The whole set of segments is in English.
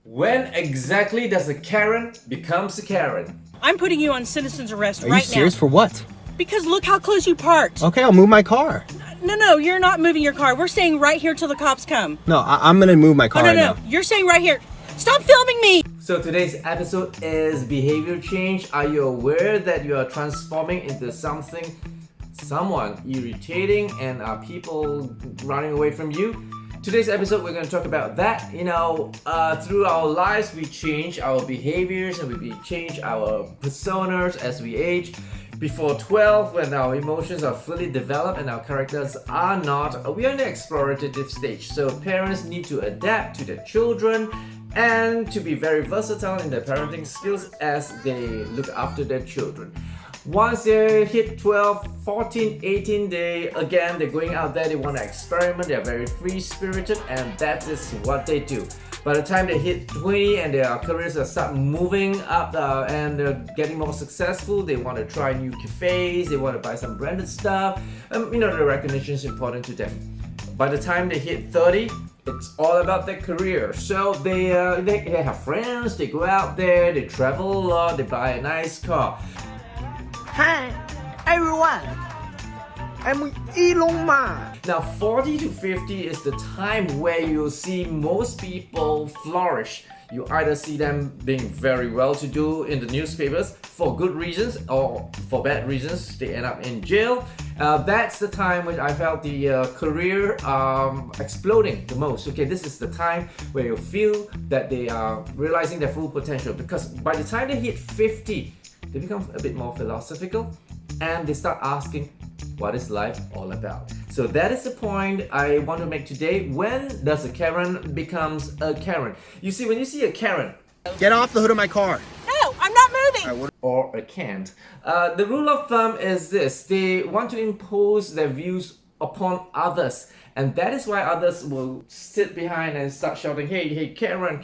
When exactly does a Karen becomes a Karen? I'm putting you on citizen's arrest Are right you serious? now. For what? Because look how close you parked. Okay, I'll move my car. No, you're not moving your car. We're staying right here till the cops come. No, I'm gonna move my car Oh, right no, now. you're staying right here. Stop filming me! So today's episode is behavior change. Are you aware that you are transforming into someone irritating and are people running away from you? Today's episode we're going to talk about that. Through our lives we change our behaviors and we change our personas as we age. Before 12, when our emotions are fully developed and our characters are not, we are in the explorative stage. So parents need to adapt to their children and to be very versatile in their parenting skills as they look after their children. Once they hit 12, 14, 18, they're going out there, they want to experiment, they're very free-spirited, and that is what they do. By the time they hit 20 and their careers start moving up and they're getting more successful, they want to try new cafes, they want to buy some branded stuff, the recognition is important to them. By the time they hit 30, it's all about their career. So they have friends, they go out there, they travel a lot, they buy a nice car. Hi, everyone. I'm Elon Musk. Now, 40 to 50 is the time where you'll see most people flourish. You either see them being very well-to-do in the newspapers for good reasons or for bad reasons. They end up in jail. That's the time when I felt the career exploding the most. Okay, this is the time where you feel that they are realizing their full potential, because by the time they hit 50, they become a bit more philosophical and they start asking, what is life all about? So that is the point I want to make today. When does a Karen becomes a Karen? You see, when you see a Karen, Get off the hood of my car. No, I'm not moving! or a can't, the rule of thumb is this: they want to impose their views upon others, and that is why others will sit behind and start shouting, hey Karen.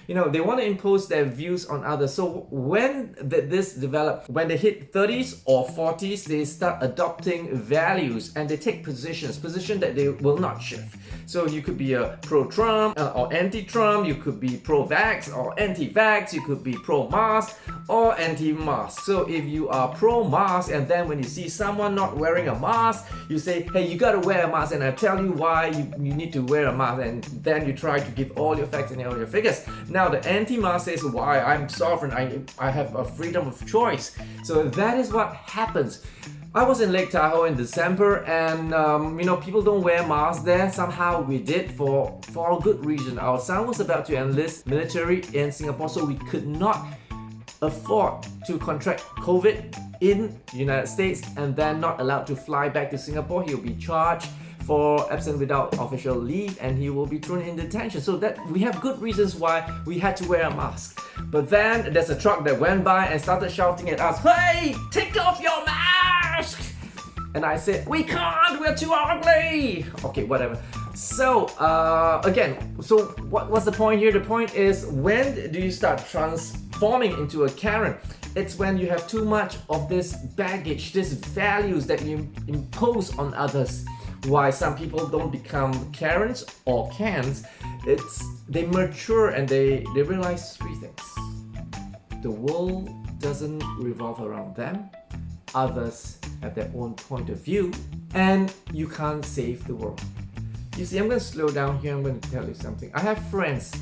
They want to impose their views on others. So when did this develop? When they hit 30s or 40s, they start adopting values and they take positions that they will not shift. So you could be a pro-Trump or anti-Trump, you could be pro-vax or anti-vax, you could be pro-mask or anti-mask. So if you are pro-mask and then when you see someone not wearing a mask, you say, hey, you gotta wear a mask, and I tell you why you need to wear a mask, and then you try to give all your facts and all your figures. Now the anti-mask says, why? I'm sovereign, I have a freedom of choice. So that is what happens. I was in Lake Tahoe in December, and people don't wear masks there. Somehow we did for a good reason. Our son was about to enlist military in Singapore, so we could not afford to contract COVID in the United States and then not allowed to fly back to Singapore. He'll be charged for absent without official leave and he will be thrown in detention. So that we have good reasons why we had to wear a mask. But then there's a truck that went by and started shouting at us, hey, take off your mask! And I said, we can't, we're too ugly! Okay, whatever. So, what's the point here? The point is, when do you start transforming into a Karen? It's when you have too much of this baggage, these values that you impose on others. Why some people don't become Karens or Cans, they mature and they realize three things. The world doesn't revolve around them, others have their own point of view, and you can't save the world. You see, I'm going to slow down here, I'm going to tell you something. I have friends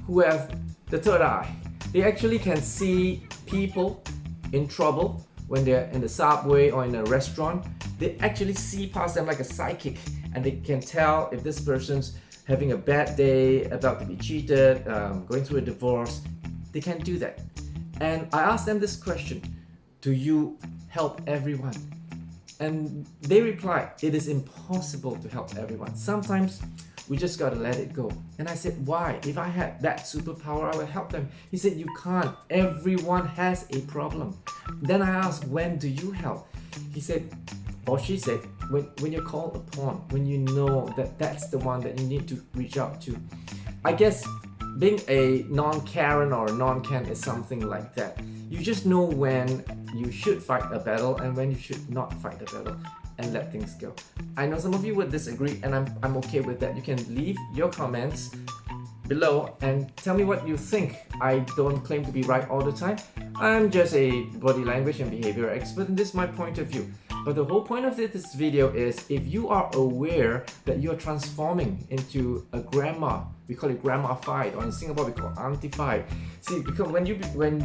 who have the third eye. They actually can see people in trouble when they're in the subway or in a restaurant. They actually see past them like a psychic, and they can tell if this person's having a bad day, about to be cheated, going through a divorce. They can do that. And I asked them this question: do you help everyone? And they replied, it is impossible to help everyone. Sometimes we just gotta let it go. And I said, why? If I had that superpower, I would help them. He said, you can't. Everyone has a problem. Then I asked, when do you help? He said, or she said, when you're called upon, when you know that that's the one that you need to reach out to. I guess being a non-Karen or a non-Ken is something like that. You just know when you should fight a battle and when you should not fight a battle and let things go. I know some of you would disagree, and I'm okay with that. You can leave your comments below and tell me what you think. I don't claim to be right all the time. I'm just a body language and behavior expert, and this is my point of view. But the whole point of this video is if you are aware that you're transforming into a grandma, we call it Grandma-fied, or in Singapore we call aunty-fied. See, because when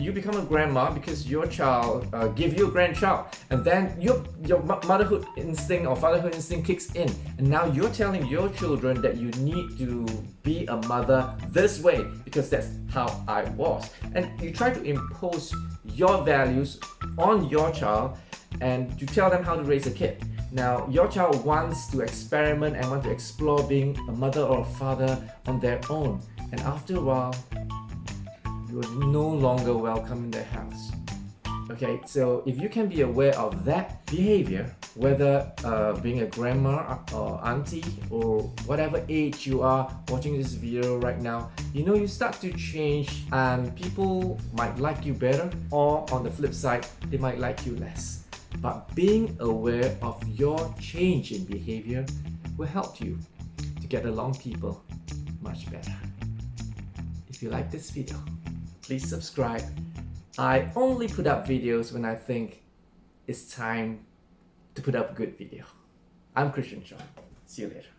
you become a grandma, because your child give you a grandchild, and then your motherhood instinct or fatherhood instinct kicks in, and now you're telling your children that you need to be a mother this way because that's how I was, and you try to impose your values on your child and to tell them how to raise a kid. Now, your child wants to experiment and want to explore being a mother or a father on their own. And after a while, you are no longer welcome in their house. Okay, so if you can be aware of that behavior, whether being a grandma or auntie or whatever age you are watching this video right now, you start to change and people might like you better, or on the flip side, they might like you less. But being aware of your change in behavior will help you to get along people much better. If you like this video, please subscribe. I only put up videos when I think it's time to put up a good video. I'm Christian Chua. See you later.